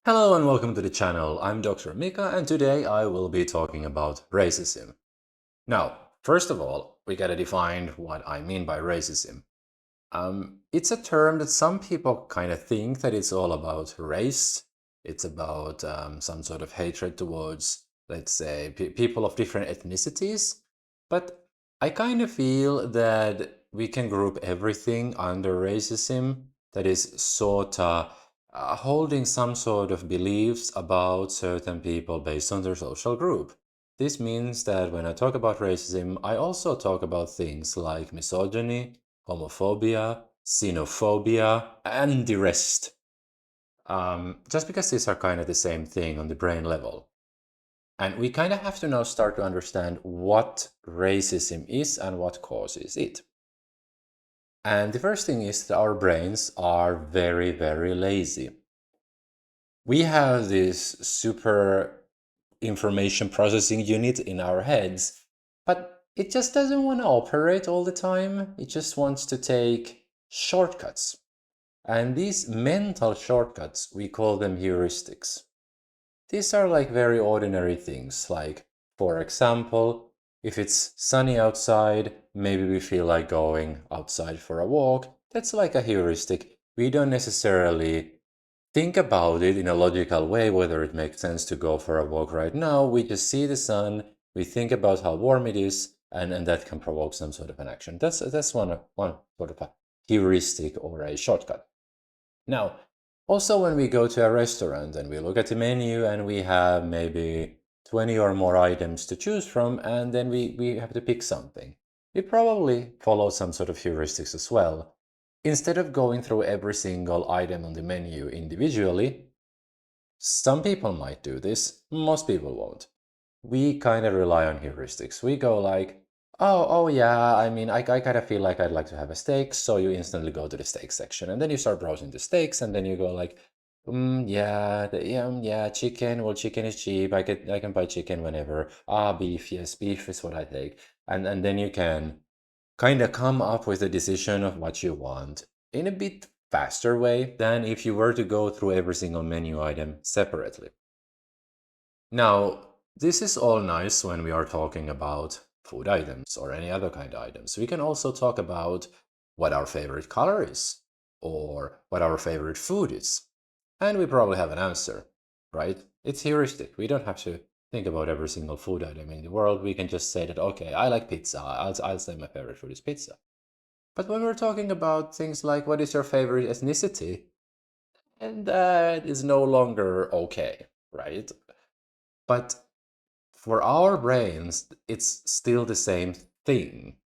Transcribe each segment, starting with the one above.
Hello and welcome to the channel. I'm Dr. Mika and today I will be talking about racism. Now, first of all, we gotta define what I mean by racism. It's a term that some people kind of think that it's all about race. It's about some sort of hatred towards, let's say, people of different ethnicities. But I kind of feel that we can group everything under racism that is sort of holding some sort of beliefs about certain people based on their social group. This means that when I talk about racism, I also talk about things like misogyny, homophobia, xenophobia, and the rest. Just because these are kind of the same thing on the brain level. And we kind of have to now start to understand what racism is and what causes it. And the first thing is that our brains are very, very lazy. We have this super information processing unit in our heads, but it just doesn't want to operate all the time. It just wants to take shortcuts. And these mental shortcuts, we call them heuristics. These are like very ordinary things, like, for example, if it's sunny outside, maybe we feel like going outside for a walk. That's like a heuristic. We don't necessarily think about it in a logical way, whether it makes sense to go for a walk right now. We just see the sun, we think about how warm it is, and that can provoke some sort of an action. That's one sort of a heuristic or a shortcut. Now, also when we go to a restaurant and we look at the menu and we have maybe 20 or more items to choose from, and then we have to pick something. We probably follow some sort of heuristics as well. Instead of going through every single item on the menu individually, some people might do this, most people won't. We kind of rely on heuristics. We go like, oh yeah, I mean, I kind of feel like I'd like to have a steak, so you instantly go to the steak section, and then you start browsing the steaks, and then you go like, yeah, chicken. Well, chicken is cheap. I can buy chicken whenever. Beef, yes, beef is what I take, and then you can kind of come up with a decision of what you want in a bit faster way than if you were to go through every single menu item separately. Now, this is all nice when we are talking about food items or any other kind of items. We can also talk about what our favorite color is or what our favorite food is. And we probably have an answer, right? It's heuristic. We don't have to think about every single food item in the world. We can just say that, okay, I like pizza. I'll say my favorite food is pizza. But when we're talking about things like what is your favorite ethnicity, and that is no longer okay, right? But for our brains, it's still the same thing.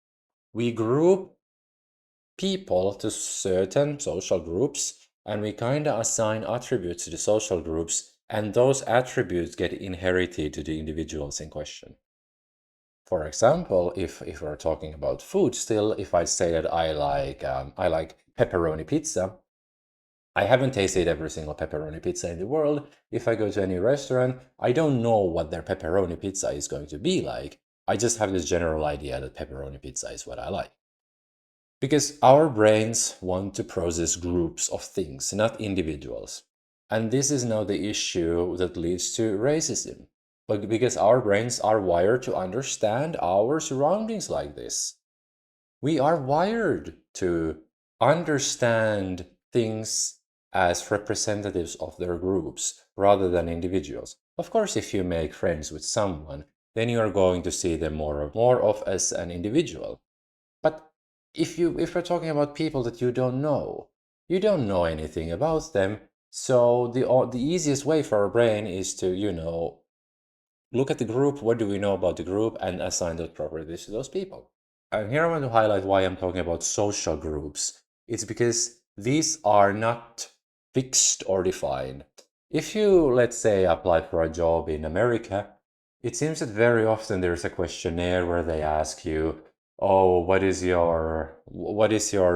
We group people to certain social groups and we kind of assign attributes to the social groups, and those attributes get inherited to the individuals in question. For example, if we're talking about food still, if I say that I like pepperoni pizza, I haven't tasted every single pepperoni pizza in the world. If I go to any restaurant, I don't know what their pepperoni pizza is going to be like. I just have this general idea that pepperoni pizza is what I like. Because our brains want to process groups of things, not individuals. And this is now the issue that leads to racism. But because our brains are wired to understand our surroundings like this. We are wired to understand things as representatives of their groups rather than individuals. Of course, if you make friends with someone, then you are going to see them more of as an individual. But if we're talking about people that you don't know anything about them, so the easiest way for our brain is to, look at the group, what do we know about the group, and assign those properties to those people. And here I want to highlight why I'm talking about social groups. It's because these are not fixed or defined. If you, let's say, apply for a job in America, it seems that very often there's a questionnaire where they ask you, oh, what is your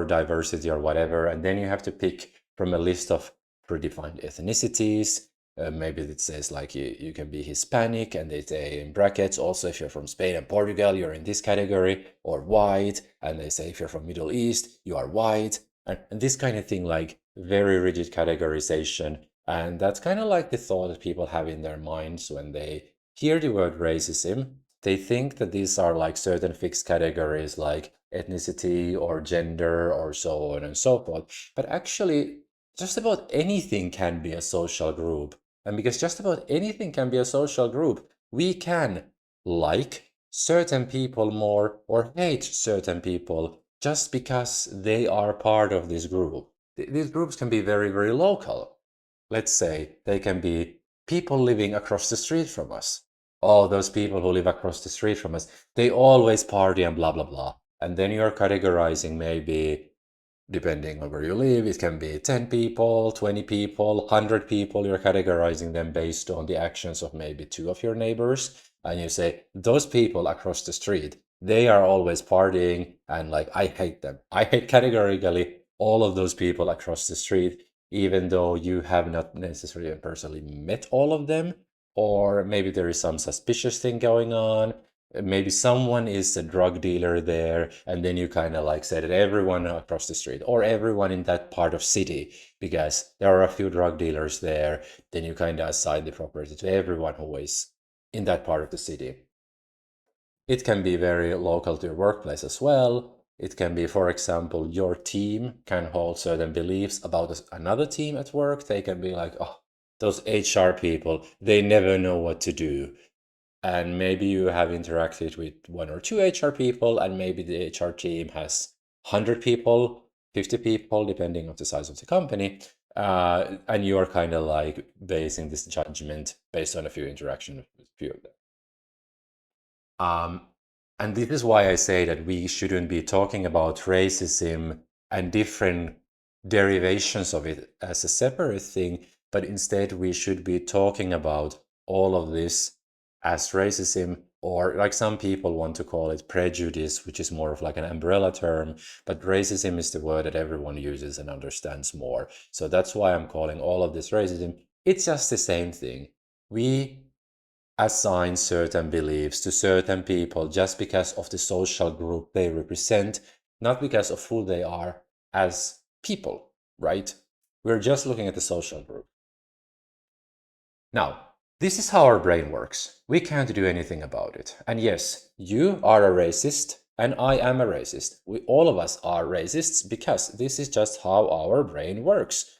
diversity or whatever, and then you have to pick from a list of predefined ethnicities. Maybe it says like you can be Hispanic, and they say in brackets also if you're from Spain and Portugal, you're in this category, or white, and they say if you're from Middle East, you are white, and this kind of thing, like very rigid categorization And that's kind of like the thought that people have in their minds when they hear the word racism. They think that these are like certain fixed categories like ethnicity or gender or so on and so forth. But actually, just about anything can be a social group. And because just about anything can be a social group, we can like certain people more or hate certain people just because they are part of this group. These groups can be very, very local. Let's say they can be people living across the street from us. All those people who live across the street from us, they always party and blah, blah, blah. And then you're categorizing maybe depending on where you live, it can be 10 people, 20 people, 100 people. You're categorizing them based on the actions of maybe two of your neighbors. And you say, those people across the street, they are always partying and like, I hate them. I hate categorically all of those people across the street, even though you have not necessarily personally met all of them. Or maybe there is some suspicious thing going on. Maybe someone is a drug dealer there, and then you kind of like say that everyone across the street or everyone in that part of city, because there are a few drug dealers there, then you kind of assign the property to everyone who is in that part of the city. It can be very local to your workplace as well. It can be, for example, your team can hold certain beliefs about another team at work. They can be like, oh, those HR people, they never know what to do. And maybe you have interacted with one or two HR people, and maybe the HR team has 100 people, 50 people, depending on the size of the company. And you are kind of like basing this judgment based on a few interactions with a few of them. Um, and this is why I say that we shouldn't be talking about racism and different derivations of it as a separate thing, but instead we should be talking about all of this as racism, or like some people want to call it prejudice, which is more of like an umbrella term, but racism is the word that everyone uses and understands more. So that's why I'm calling all of this racism. It's just the same thing. We assign certain beliefs to certain people just because of the social group they represent, not because of who they are as people, right? We're just looking at the social group. Now, this is how our brain works. We can't do anything about it. And yes, you are a racist and I am a racist. All of us are racists because this is just how our brain works.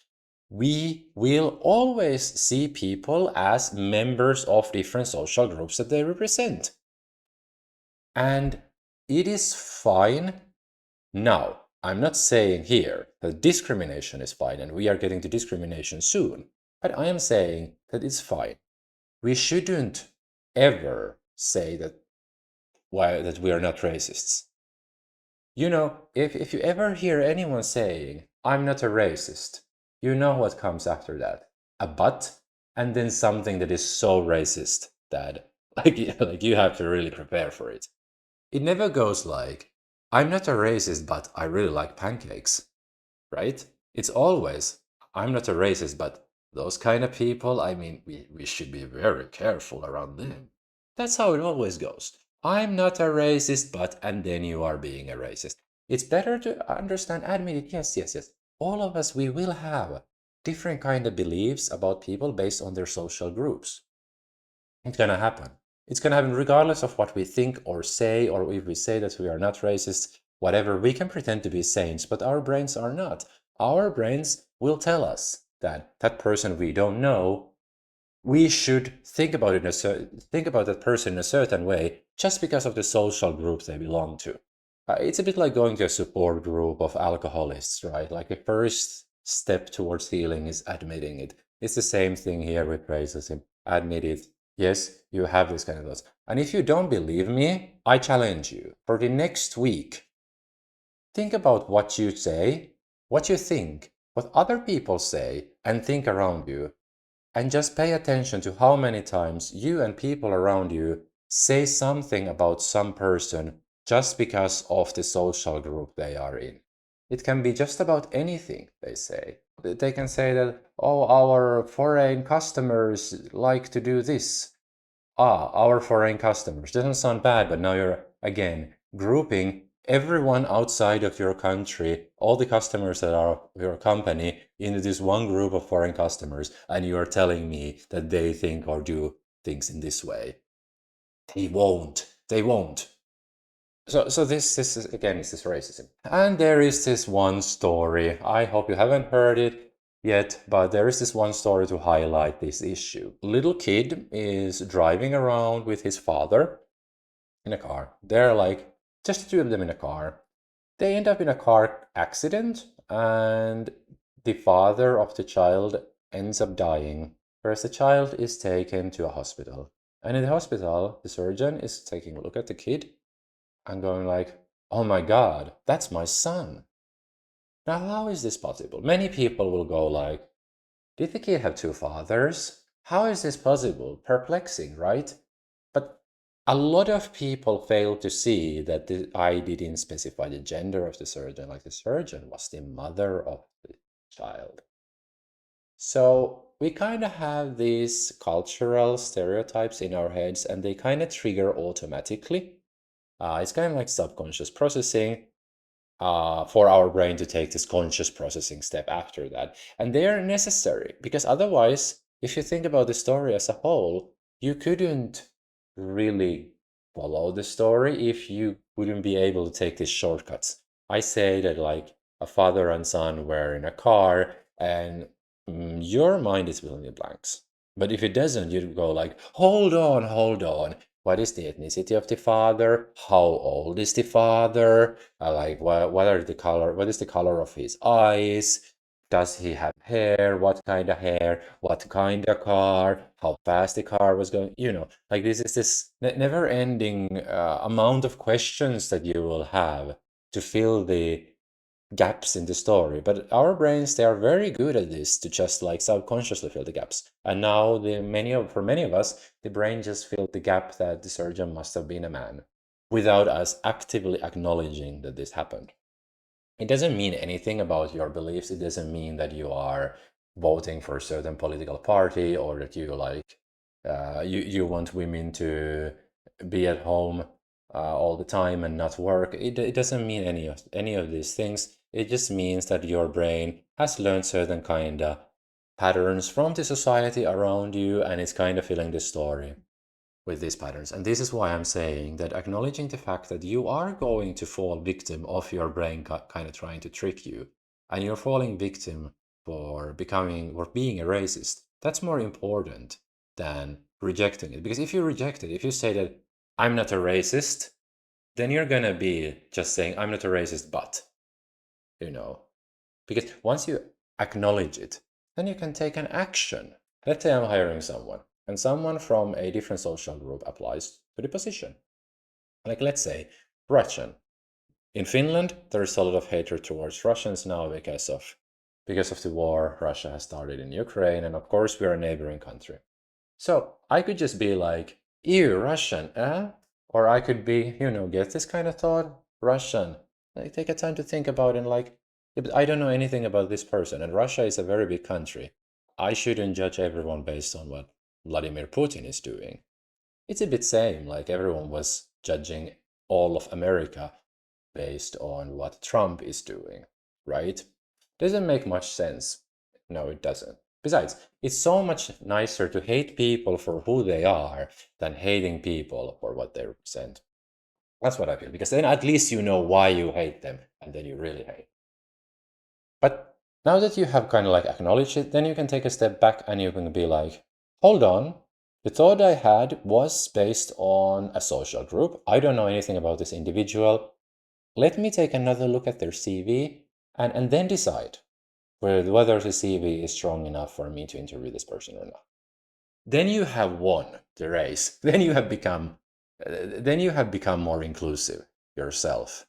We will always see people as members of different social groups that they represent. And it is fine. Now, I'm not saying here that discrimination is fine and we are getting to discrimination soon, but I am saying that it's fine. We shouldn't ever say that that we are not racists. You know, if you ever hear anyone saying, I'm not a racist, you know what comes after that. A but, and then something that is so racist that like you have to really prepare for it. It never goes like, I'm not a racist, but I really like pancakes, right? It's always, I'm not a racist, but those kind of people, I mean, we should be very careful around them. That's how it always goes. I'm not a racist, but, and then you are being a racist. It's better to understand, admit it, yes, yes, yes. All of us, we will have different kind of beliefs about people based on their social groups. It's gonna happen. It's gonna happen regardless of what we think or say, or if we say that we are not racist, whatever. We can pretend to be saints, but our brains are not. Our brains will tell us that that person we don't know, we should think about it think about that person in a certain way just because of the social group they belong to. It's a bit like going to a support group of alcoholists, right? Like the first step towards healing is admitting it. It's the same thing here with racism. Admit it. Yes, you have this kind of thoughts. And if you don't believe me, I challenge you for the next week. Think about what you say, what you think, what other people say and think around you, and just pay attention to how many times you and people around you say something about some person just because of the social group they are in. It can be just about anything they say. They can say that, oh, our foreign customers like to do this. Ah, our foreign customers. Doesn't sound bad, but now you're again grouping everyone outside of your country, all the customers that are your company, into this one group of foreign customers, and you are telling me that they think or do things in this way. They won't. They won't. So this is again is this racism. And there is this one story. I hope you haven't heard it yet, but there is this one story to highlight this issue. Little kid is driving around with his father in a car. They're like just the two of them in a car. They end up in a car accident, and the father of the child ends up dying. Whereas the child is taken to a hospital. And in the hospital, the surgeon is taking a look at the kid and going like, oh my God, that's my son. Now, how is this possible? Many people will go like, did the kid have two fathers? How is this possible? Perplexing, right? But a lot of people fail to see that I didn't specify the gender of the surgeon, like the surgeon was the mother of the child. So we kind of have these cultural stereotypes in our heads, and they kind of trigger automatically. It's kind of like subconscious processing for our brain to take this conscious processing step after that. And they are necessary because otherwise, if you think about the story as a whole, you couldn't really follow the story if you wouldn't be able to take these shortcuts. I say that like a father and son were in a car and your mind is filling the blanks. But if it doesn't, you go like, hold on, hold on. What is the ethnicity of the father? How old is the father? Like what are the color? What is the color of his eyes? Does he have hair? What kind of hair? What kind of car? How fast the car was going? Like this is this never-ending amount of questions that you will have to fill the gaps in the story. But our brains, they are very good at this to just like subconsciously fill the gaps. And now for many of us, the brain just filled the gap that the surgeon must have been a man without us actively acknowledging that this happened. It doesn't mean anything about your beliefs. It doesn't mean that you are voting for a certain political party or that you like you want women to be at home all the time and not work. It doesn't mean any of these things. It just means that your brain has learned certain kind of patterns from the society around you, and it's kind of filling the story with these patterns. And this is why I'm saying that acknowledging the fact that you are going to fall victim of your brain kind of trying to trick you, and you're falling victim for being a racist, that's more important than rejecting it. Because if you reject it, if you say that I'm not a racist, then you're gonna be just saying I'm not a racist, but you know, because once you acknowledge it, then you can take an action. Let's say I'm hiring someone, and someone from a different social group applies to the position. Like, let's say, Russian. In Finland, there is a lot of hatred towards Russians now because of the war Russia has started in Ukraine, and of course, we're a neighboring country. So I could just be like, ew, Russian, eh? Or I could be, get this kind of thought, Russian. Like, take a time to think about it and like, yeah, but I don't know anything about this person, and Russia is a very big country. I shouldn't judge everyone based on what Vladimir Putin is doing. It's a bit same, like everyone was judging all of America based on what Trump is doing, right? Doesn't make much sense. No, it doesn't. Besides, it's so much nicer to hate people for who they are than hating people for what they represent. That's what I feel, because then at least you know why you hate them, and then you really hate. But now that you have kind of like acknowledged it, then you can take a step back and you can be like, hold on, the thought I had was based on a social group. I don't know anything about this individual. Let me take another look at their CV and then decide whether the CV is strong enough for me to interview this person or not. Then you have won the race. Then you have become more inclusive yourself.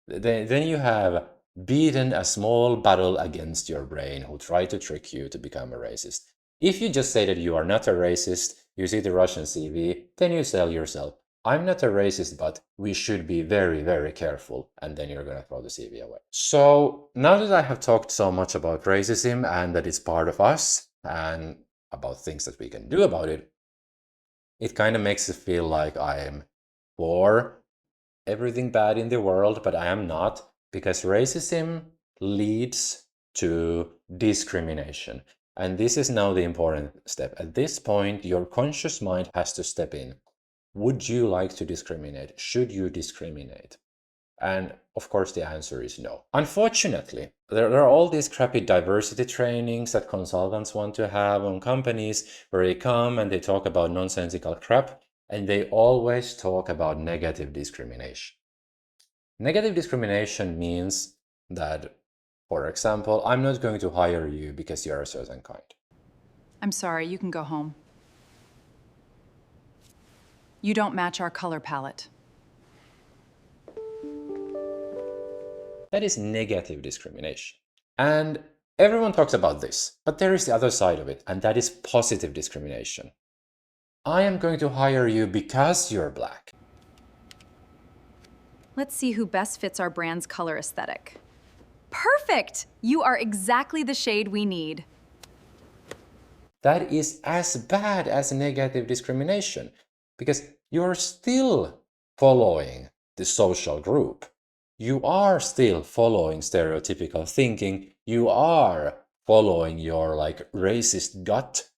Then you have beaten a small battle against your brain who tried to trick you to become a racist. If you just say that you are not a racist, you see the Russian CV, then you sell yourself. I'm not a racist, but we should be very, very careful. And then you're going to throw the CV away. So now that I have talked so much about racism and that it's part of us and about things that we can do about it, it kind of makes it feel like I am for everything bad in the world, but I am not, because racism leads to discrimination. And this is now the important step. At this point, your conscious mind has to step in. Would you like to discriminate? Should you discriminate? And of course, the answer is no. Unfortunately, there are all these crappy diversity trainings that consultants want to have on companies where they come and they talk about nonsensical crap, and they always talk about negative discrimination. Negative discrimination means that, for example, I'm not going to hire you because you're a certain kind. I'm sorry, you can go home. You don't match our color palette. That is negative discrimination. And everyone talks about this, but there is the other side of it, and that is positive discrimination. I am going to hire you because you're black. Let's see who best fits our brand's color aesthetic. Perfect! You are exactly the shade we need. That is as bad as negative discrimination, because you're still following the social group. You are still following stereotypical thinking. You are following your racist gut,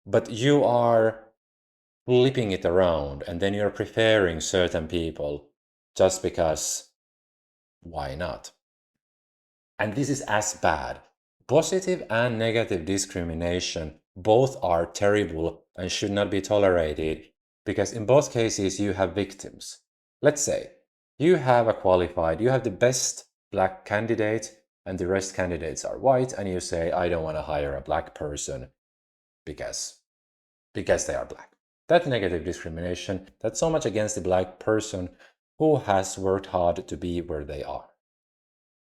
but you are flipping it around, and then you're preferring certain people just because why not? And this is as bad. Positive and negative discrimination both are terrible and should not be tolerated, because in both cases you have victims. Let's say you have the best black candidate and the rest candidates are white, and you say, I don't want to hire a black person because they are black. That's negative discrimination. That's so much against the black person who has worked hard to be where they are.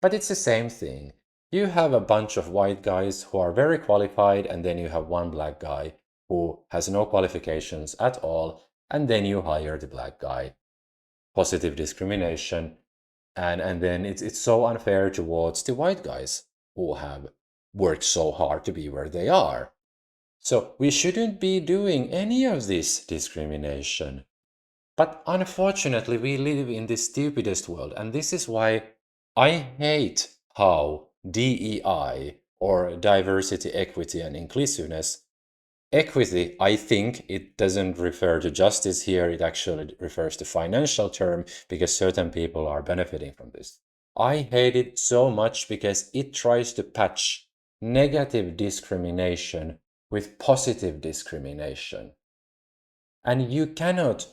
But it's the same thing. You have a bunch of white guys who are very qualified, and then you have one black guy who has no qualifications at all, and then you hire the black guy. Positive discrimination. And then it's so unfair towards the white guys who have worked so hard to be where they are. So we shouldn't be doing any of this discrimination. But unfortunately, we live in the stupidest world, and this is why I hate how DEI, or diversity, equity, and inclusiveness, equity, I think it doesn't refer to justice here, it actually refers to financial term, because certain people are benefiting from this. I hate it so much because it tries to patch negative discrimination with positive discrimination. And you cannot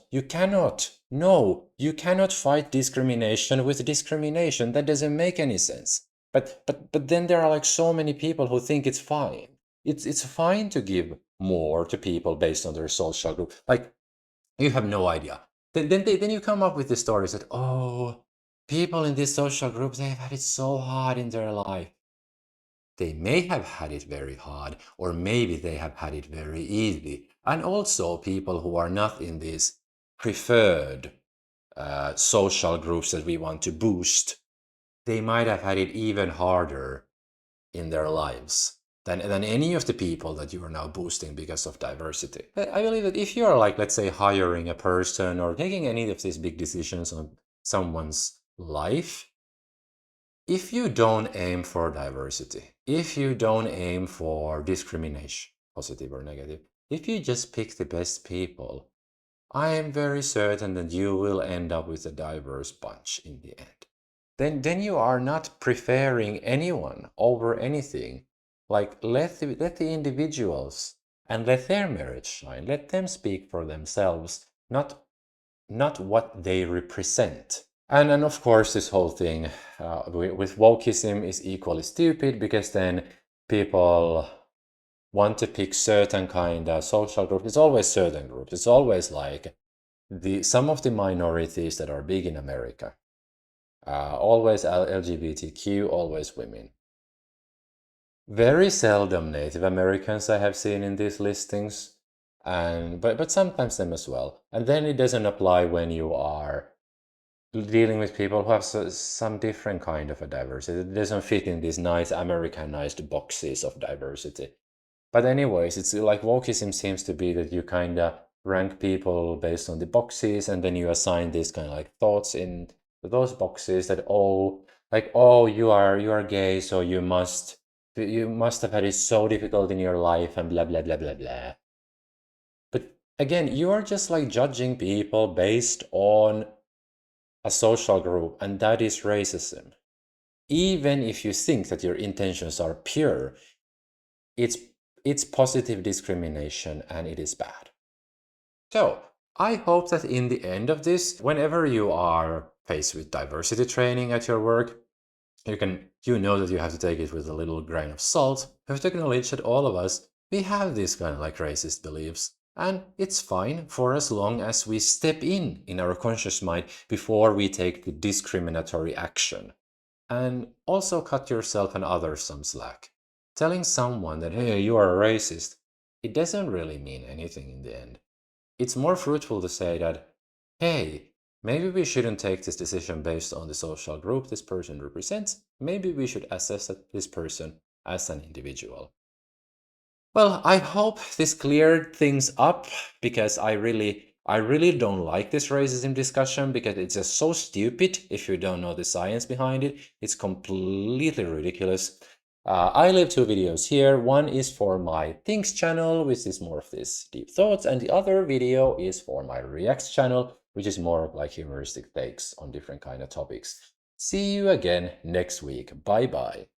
fight discrimination with discrimination. That doesn't make any sense. But then there are so many people who think it's fine. It's fine to give more to people based on their social group. You have no idea. Then you come up with the stories that, oh, people in this social group, they've had it so hard in their life. They may have had it very hard, or maybe they have had it very easy. And also people who are not in these preferred social groups that we want to boost, they might have had it even harder in their lives than any of the people that you are now boosting because of diversity. I believe that if you are let's say, hiring a person or taking any of these big decisions on someone's life, if you don't aim for diversity, if you don't aim for discrimination, positive or negative, if you just pick the best people, I am very certain that you will end up with a diverse bunch in the end. Then you are not preferring anyone over anything. Let the individuals and let their merit shine. Let them speak for themselves, not what they represent. And of course, this whole thing with wokeism is equally stupid, because then people want to pick certain kind of social groups. It's always certain groups. It's always some of the minorities that are big in America. Always LGBTQ, always women. Very seldom Native Americans I have seen in these listings, but sometimes them as well. And then it doesn't apply when you are dealing with people who have some different kind of a diversity. It doesn't fit in these nice Americanized boxes of diversity. But anyways, it's wokeism seems to be that you kind of rank people based on the boxes, and then you assign these kind of like thoughts in those boxes that you are gay, so you must have had it so difficult in your life and blah blah blah blah blah. But again, you are just like judging people based on a social group, and that is racism. Even if you think that your intentions are pure, it's it's positive discrimination and it is bad. So, I hope that in the end of this, whenever you are faced with diversity training at your work, you know that you have to take it with a little grain of salt. You have to acknowledge that all of us, we have these kind of like racist beliefs. And it's fine for as long as we step in our conscious mind before we take the discriminatory action. And also cut yourself and others some slack. Telling someone that, hey, you are a racist, it doesn't really mean anything in the end. It's more fruitful to say that, hey, maybe we shouldn't take this decision based on the social group this person represents. Maybe we should assess this person as an individual. Well, I hope this cleared things up because I really don't like this racism discussion because it's just so stupid if you don't know the science behind it. It's completely ridiculous. I leave two videos here. One is for my Things channel, which is more of this deep thoughts, and the other video is for my Reacts channel, which is more of like humoristic takes on different kind of topics. See you again next week. Bye bye.